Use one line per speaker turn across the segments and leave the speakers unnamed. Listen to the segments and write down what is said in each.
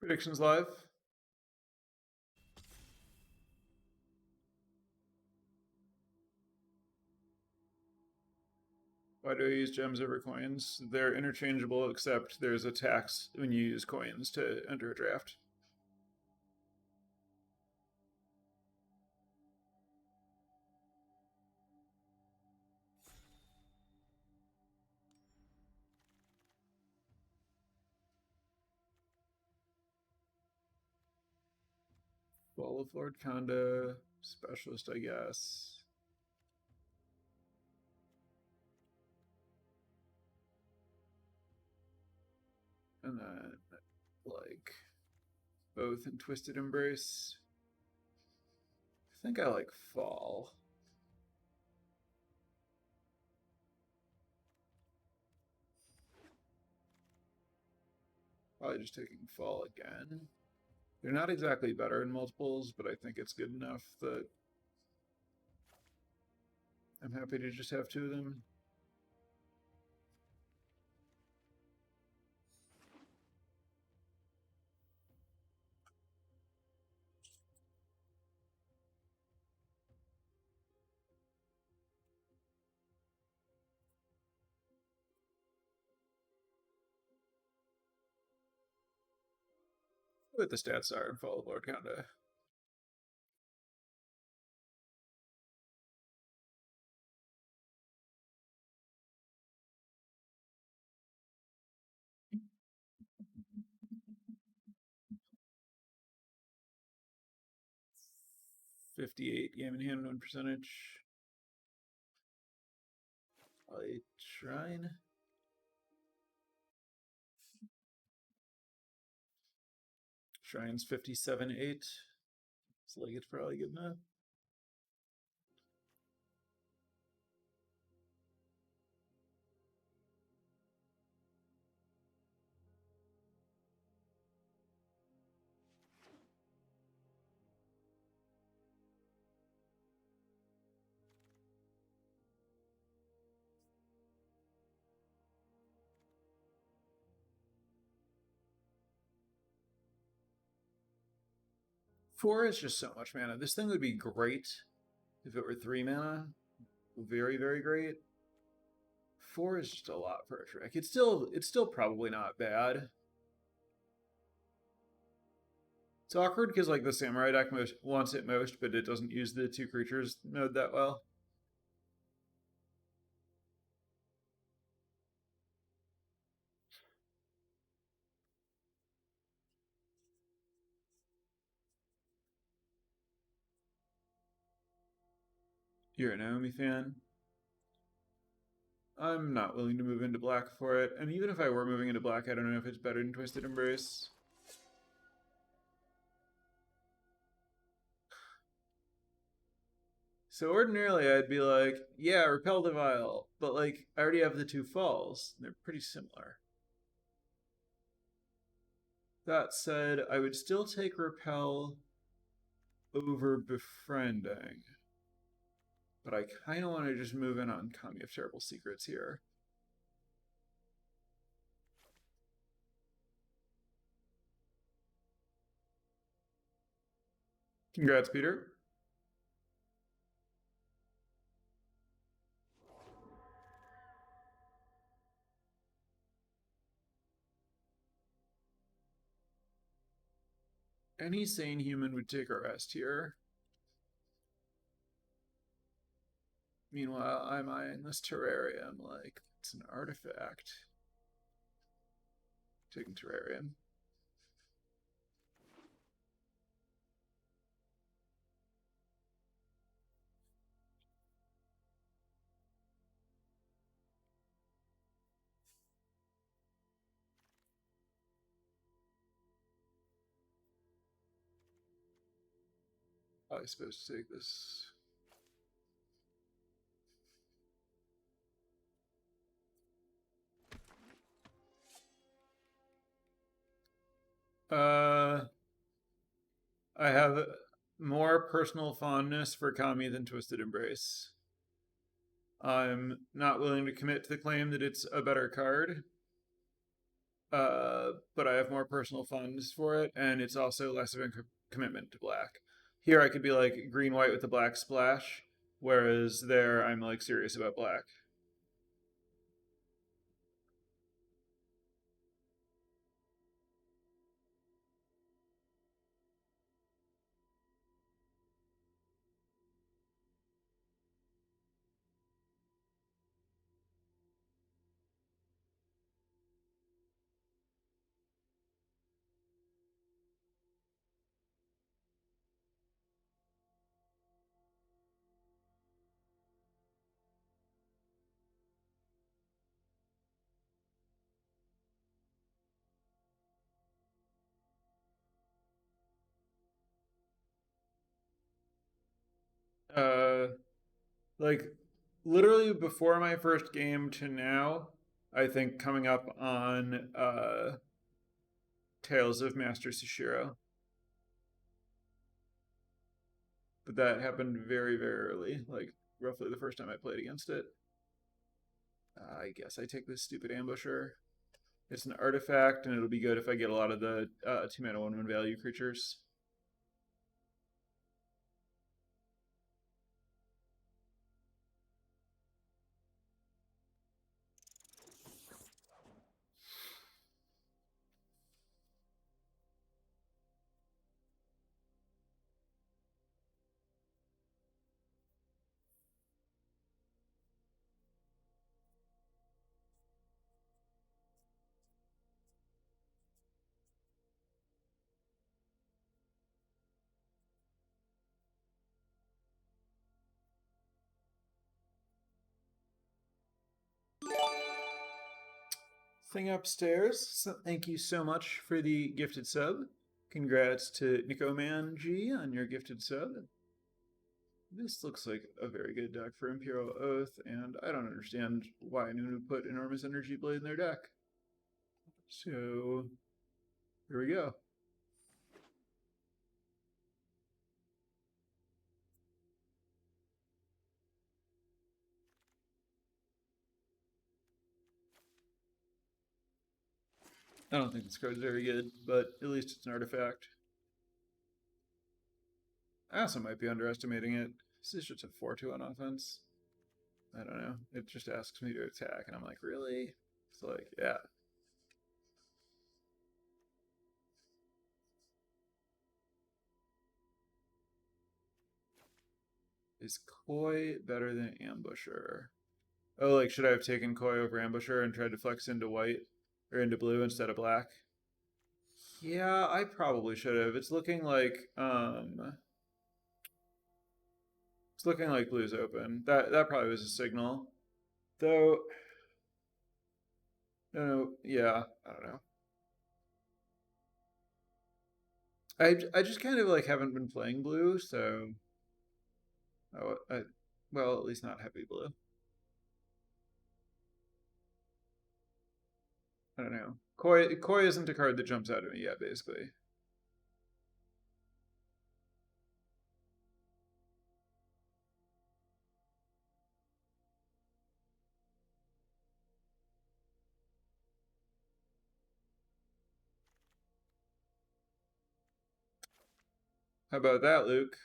Predictions live. Why do I use gems over coins? They're interchangeable, except there's a tax when you use coins to enter a draft. Fall of Lord Conda, Specialist, I guess. And then, like, both in Twisted Embrace. I think I like Fall. Probably just taking Fall again. They're not exactly better in multiples, but I think it's good enough that I'm happy to just have two of them. What the stats are in Fall of Lord Conda. .58 game in hand win percentage. Probably Shrine. Shrine's 57.8. So like it's probably good enough. Four is just so much mana. This thing would be great if it were 3 mana. Very, very great. Four is just a lot for a trick. It's still probably not bad. It's awkward because like the Samurai deck wants it most, but it doesn't use the two creatures node that well. You're a Naomi fan. I'm not willing to move into black for it, and even if I were moving into black, I don't know if it's better than Twisted Embrace. So ordinarily I'd be like, yeah, Repel the Vial, but like I already have the two falls. They're pretty similar. That said, I would still take Repel over Befriending. But I kind of want to just move in on Kami of Terrible Secrets here. Congrats, Peter. Any sane human would take a rest here. Meanwhile, I'm eyeing this terrarium like it's an artifact. Taking terrarium. Probably supposed to take this. I have more personal fondness for Kami than Twisted Embrace. I'm not willing to commit to the claim that it's a better card. but I have more personal funds for it, and it's also less of a commitment to black. Here, I could be like green white with the black splash, whereas there, I'm like serious about black. Uh, like literally before my first game to now, I think coming up on Tales of Master Sushiro, but that happened very very early, like roughly the first time I played against it. I guess I take this stupid ambusher. It's an artifact, and it'll be good if I get a lot of the 2 mana 1/1 value creatures. Thing upstairs. So thank you so much for the gifted sub. Congrats to Nico Man G on your gifted sub. This looks like a very good deck for Imperial Oath, and I don't understand why anyone would put Enormous Energy Blade in their deck. So, here we go. I don't think this card's very good, but at least it's an artifact. I also might be underestimating it. This is just a 4-2 on offense. I don't know. It just asks me to attack, and I'm like, really? It's like, yeah. Is Koi better than Ambusher? Oh, like, should I have taken Koi over Ambusher and tried to flex into white or into blue instead of black? Yeah, I probably should have. It's looking like blue's open. That probably was a signal. Though no, yeah, I don't know. I just kind of like haven't been playing blue, so well, at least not heavy blue. I don't know. Koi isn't a card that jumps out at me yet, basically. How about that, Luke?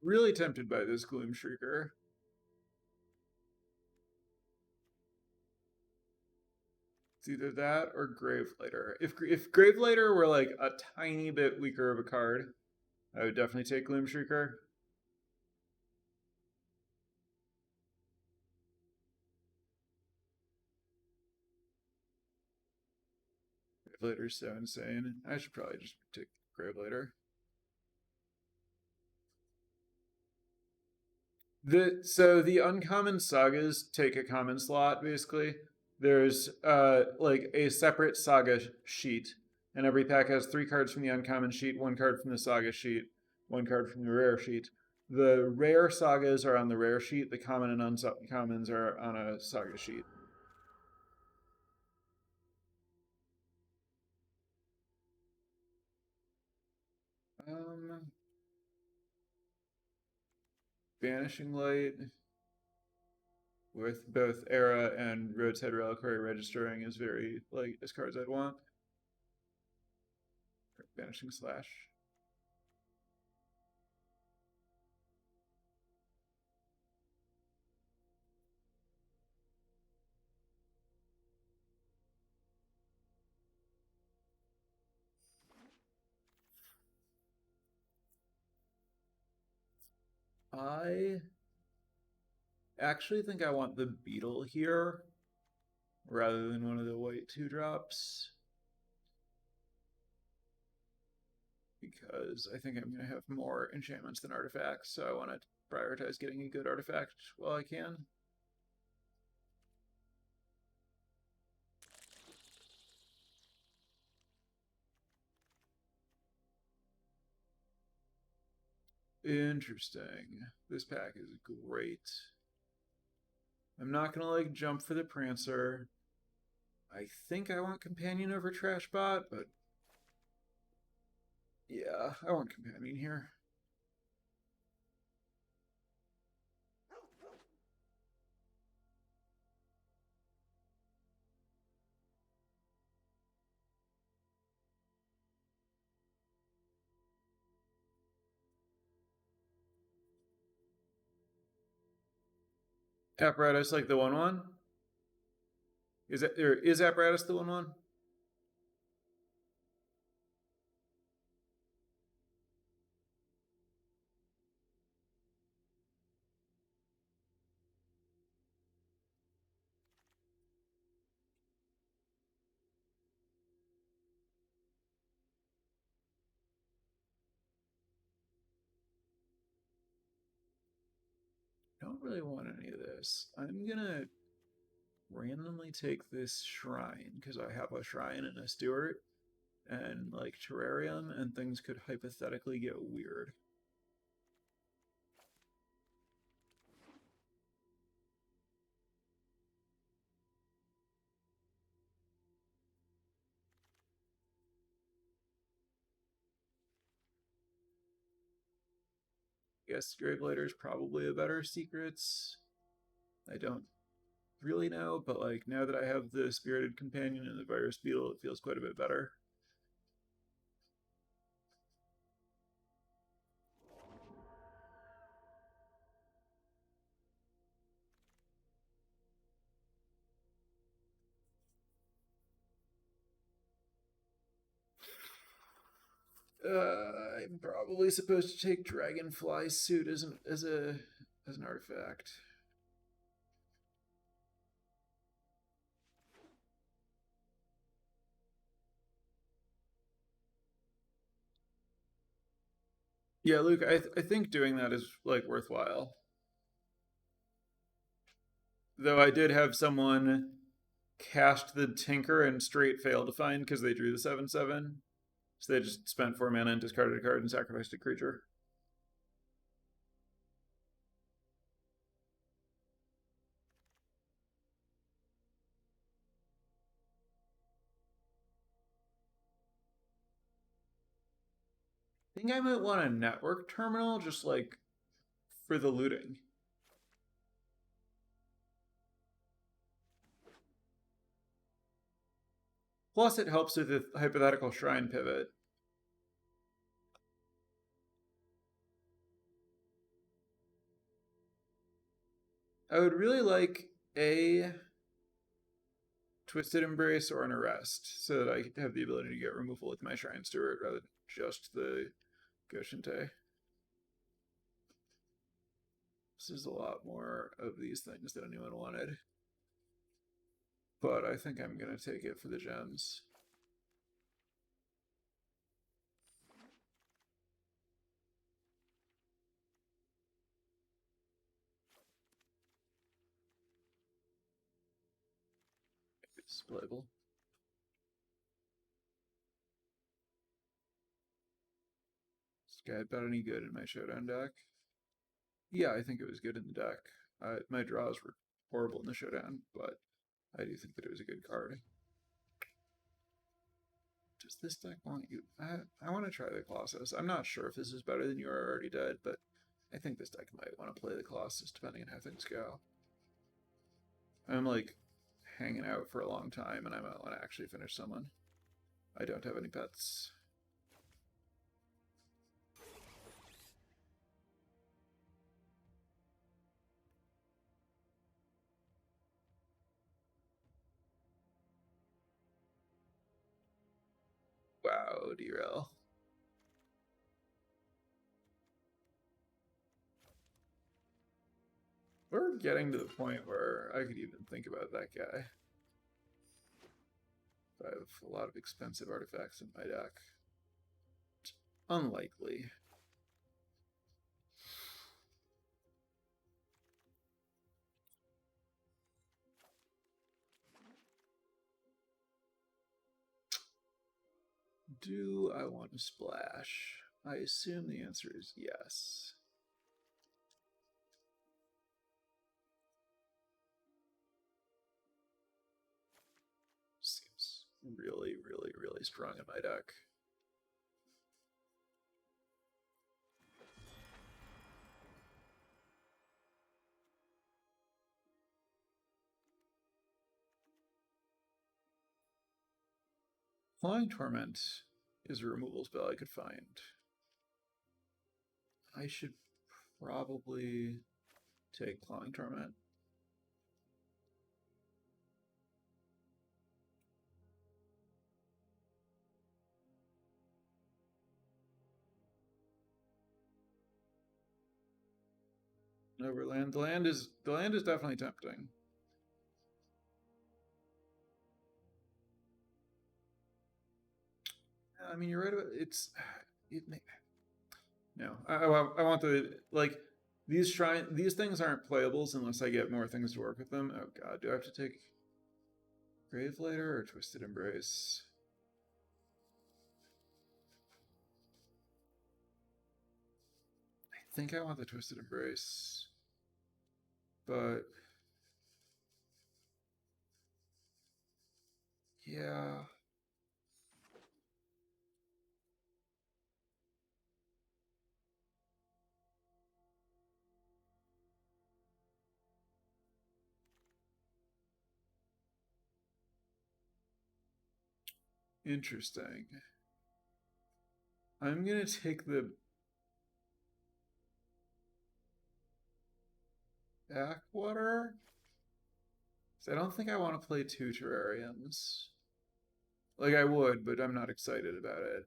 Really tempted by this Gloom Shrieker. It's either that or Gravelighter. If Gravelighter were like a tiny bit weaker of a card, I would definitely take Gloom Shrieker. Gravelighter's so insane. I should probably just take Gravelighter. So the uncommon sagas take a common slot basically. There's like a separate saga sheet, and every pack has 3 cards from the uncommon sheet, 1 card from the saga sheet, 1 card from the rare sheet. The rare sagas are on the rare sheet. The common and uncommons are on a saga sheet. Um, Banishing Light with both Era and Road's Head Reliquary registering is very like as cards I'd want. Banishing Slash. I actually think I want the Beetle here rather than one of the white 2-drops. Because I think I'm going to have more enchantments than artifacts, so I want to prioritize getting a good artifact while I can. Interesting. This pack is great. I'm not going to like jump for the Prancer. I think I want Companion over Trashbot, but yeah, I want Companion here. Apparatus like the 1/1? Is Apparatus the 1/1? Don't really want any of this. I'm gonna randomly take this shrine because I have a shrine and a steward and like terrarium, and things could hypothetically get weird. Guess Gravelighter is probably a better secrets. I don't really know, but like now that I have the Spirited Companion and the Virus Beetle, it feels quite a bit better. I'm probably supposed to take Dragonfly Suit as an artifact. Yeah, Luke, I think doing that is like worthwhile. Though I did have someone cast the Tinker and straight fail to find because they drew the 7/7. So they just spent 4 mana and discarded a card and sacrificed a creature. I think I might want a network terminal just like for the looting. Plus, it helps with the hypothetical shrine pivot. I would really like a Twisted Embrace or an Arrest so that I have the ability to get removal with my Shrine Steward rather than just the Goshinte. This is a lot more of these things than anyone wanted. But I think I'm going to take it for the gems. It's playable. Is this guy about any good in my showdown deck? Yeah, I think it was good in the deck. My draws were horrible in the showdown, but I do think that it was a good card. Does this deck want you? I want to try the Colossus. I'm not sure if this is better than You Are Already Dead, but I think this deck might want to play the Colossus depending on how things go. I'm like hanging out for a long time and I might want to actually finish someone. I don't have any pets. Wow, derail. We're getting to the point where I could even think about that guy. I have a lot of expensive artifacts in my deck. It's unlikely. Do I want to splash? I assume the answer is yes. Seems really, really, really strong in my deck. Clawing Torment is a removal spell I could find. I should probably take Clawing Torment. Overland. The land is definitely tempting. I mean, you're right about it's. It may, no, I want the like these things aren't playables unless I get more things to work with them. Oh god, do I have to take Gravelader or Twisted Embrace? I think I want the Twisted Embrace, but yeah. Interesting. I'm gonna take the Backwater. I don't think I want to play 2 Terrariums. Like I would, but I'm not excited about it.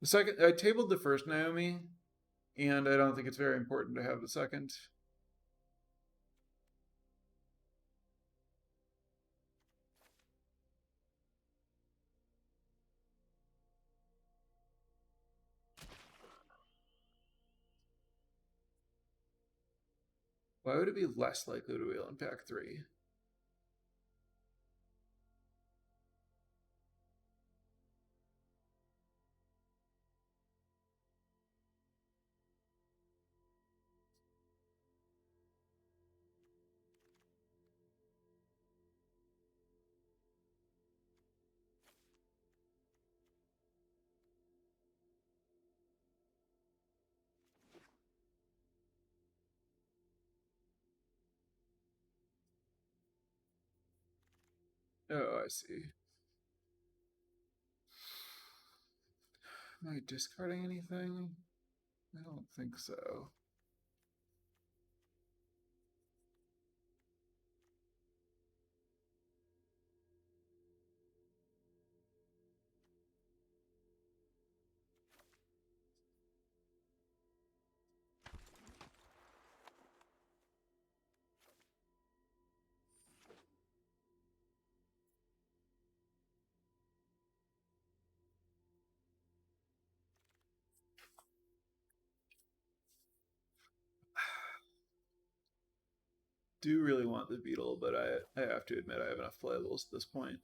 The second, I tabled the first Naomi, and I don't think it's very important to have the second. Why would it be less likely to wheel in pack 3? Oh, I see. Am I discarding anything? I don't think so. do really want the beetle, but I have to admit I have enough playables at this point.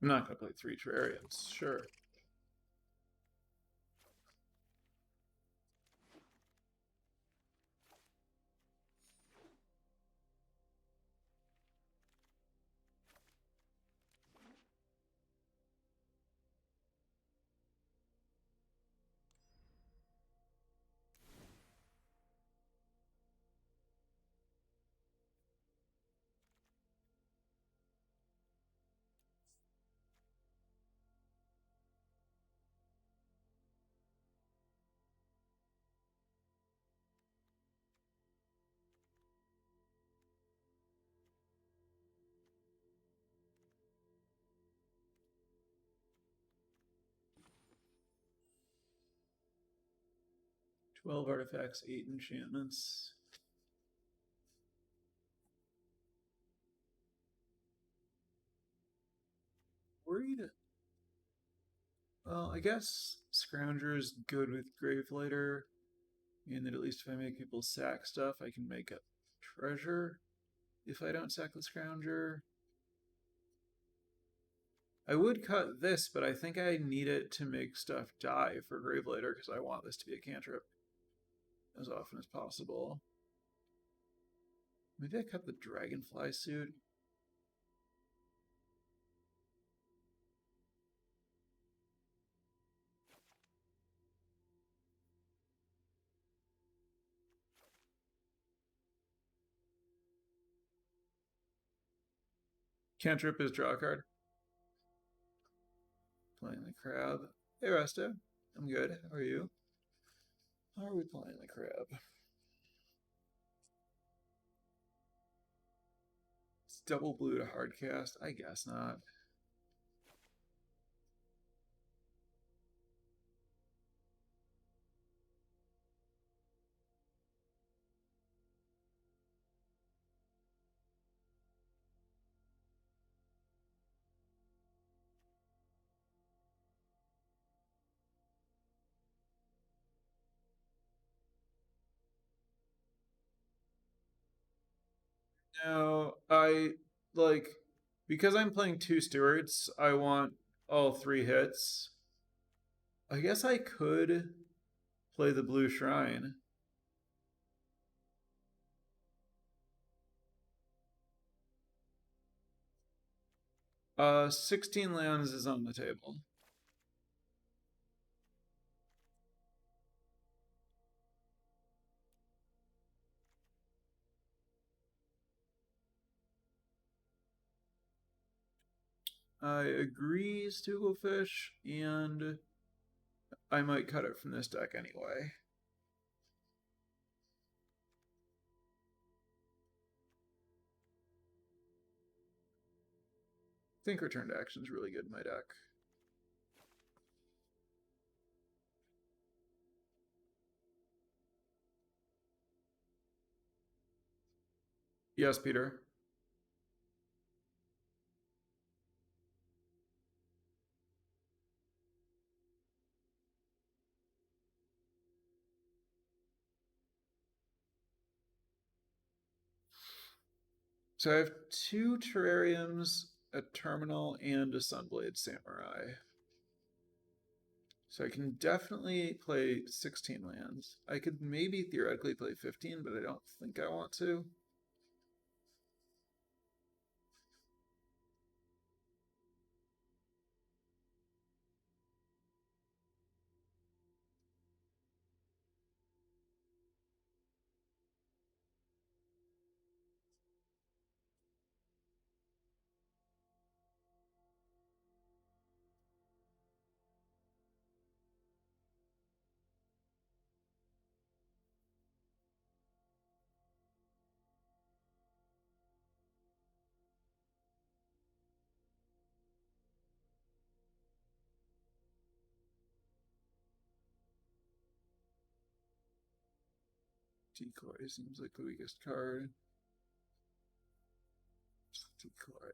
I'm not going to play 3 Terrariums, sure. "12 artifacts, 8 enchantments." Worried? Well, I guess Scrounger is good with Gravelighter, and that at least if I make people sack stuff, I can make a treasure if I don't sack the Scrounger. I would cut this, but I think I need it to make stuff die for Gravelighter because I want this to be a cantrip as often as possible. Maybe I cut the Dragonfly suit. Cantrip is draw a card. Playing the Crab. Hey, Resto. I'm good. How are you? How are we playing the Crab? It's double blue to hardcast? I guess not. No, because I'm playing 2 stewards, I want all 3 hits. I guess I could play the blue shrine. 16 lands is on the table. I agree, Stugelfish, and I might cut it from this deck anyway. I think return to action is really good in my deck. Yes, Peter. So I have 2 Terrariums, a Terminal, and a Sunblade Samurai. So I can definitely play 16 lands. I could maybe theoretically play 15, but I don't think I want to. Decoy seems like the weakest card. Decoy.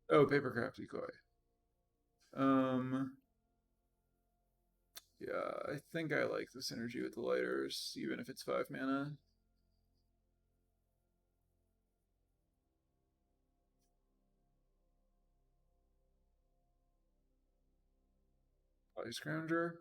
Oh, Papercraft Decoy. Yeah, I think I like the synergy with the lighters, even if it's 5 mana. Body Scrounger.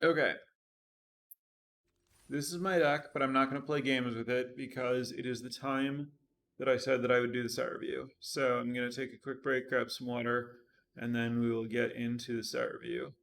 Okay. This is my deck, but I'm not going to play games with it because it is the time that I said that I would do the set review. So I'm going to take a quick break, grab some water, and then we will get into the set review.